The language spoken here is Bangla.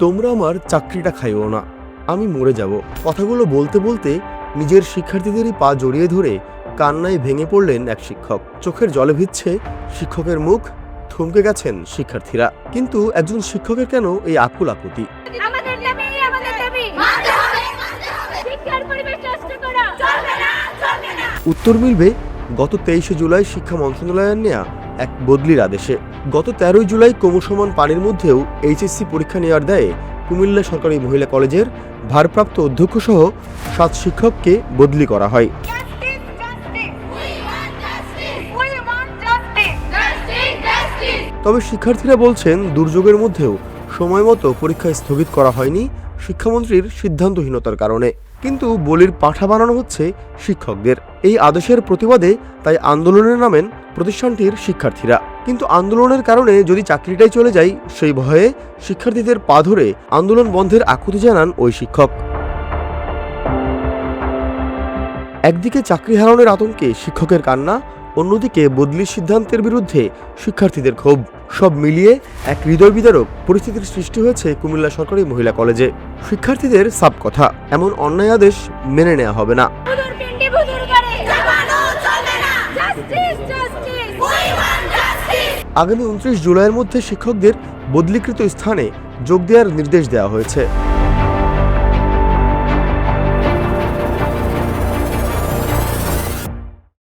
তোমরা আমার চাকরিটা খাইও না, আমি মরে যাব। কথাগুলো বলতে বলতে নিজের শিক্ষার্থীদেরই পা জড়িয়ে ধরে কান্নায় ভেঙে পড়লেন এক শিক্ষক। চোখের জলে ভিজছে শিক্ষকের মুখ, থমকে গেছেন শিক্ষার্থীরা। কিন্তু একজন শিক্ষকের কেন এই আকুল আকুতি? উত্তর মিলবে গত 23শে জুলাই শিক্ষা মন্ত্রণালয়ের নেয়া এক বদলির আদেশে। গত 13ই জুলাই ক্রমসমান পানির মধ্যেও এইচএসসি পরীক্ষা নেওয়ার দায়ে কুমিল্লা সরকারি মহিলা কলেজের ভারপ্রাপ্ত অধ্যক্ষ সহ 7 শিক্ষককে বদলি করা হয়। তবে শিক্ষার্থীরা বলছেন, দুর্যোগের মধ্যেও সময়মতো পরীক্ষা স্থগিত করা হয়নি শিক্ষামন্ত্রীর সিদ্ধান্তহীনতার কারণে। কিন্তু বলির পাঁঠা বানানো হচ্ছে শিক্ষকদের। এই আদেশের প্রতিবাদে তাই আন্দোলনে নামেন প্রতিষ্ঠানটির শিক্ষার্থীরা। কিন্তু আন্দোলনের কারণে যদি চাকরিটাই চলে যায়, সেই ভয়ে শিক্ষার্থীদের পা ধরে আন্দোলন বন্ধের আকুতি জানান ওই শিক্ষক। একদিকে চাকরি হারানোর আতঙ্কে শিক্ষকের কান্না, অন্যদিকে বদলির সিদ্ধান্তের বিরুদ্ধে শিক্ষার্থীদের ক্ষোভ। সব মিলিয়ে এক হৃদয় বিদারক পরিস্থিতির সৃষ্টি হয়েছে কুমিল্লা সরকারি মহিলা কলেজে। শিক্ষার্থীদের সাব কথা, এমন অন্যায় আদেশ মেনে নেওয়া হবে না। আগামী 29 জুলাইয়ের মধ্যে শিক্ষকদের বদলিকৃত স্থানে যোগ দেওয়ার নির্দেশ দেওয়া হয়েছে।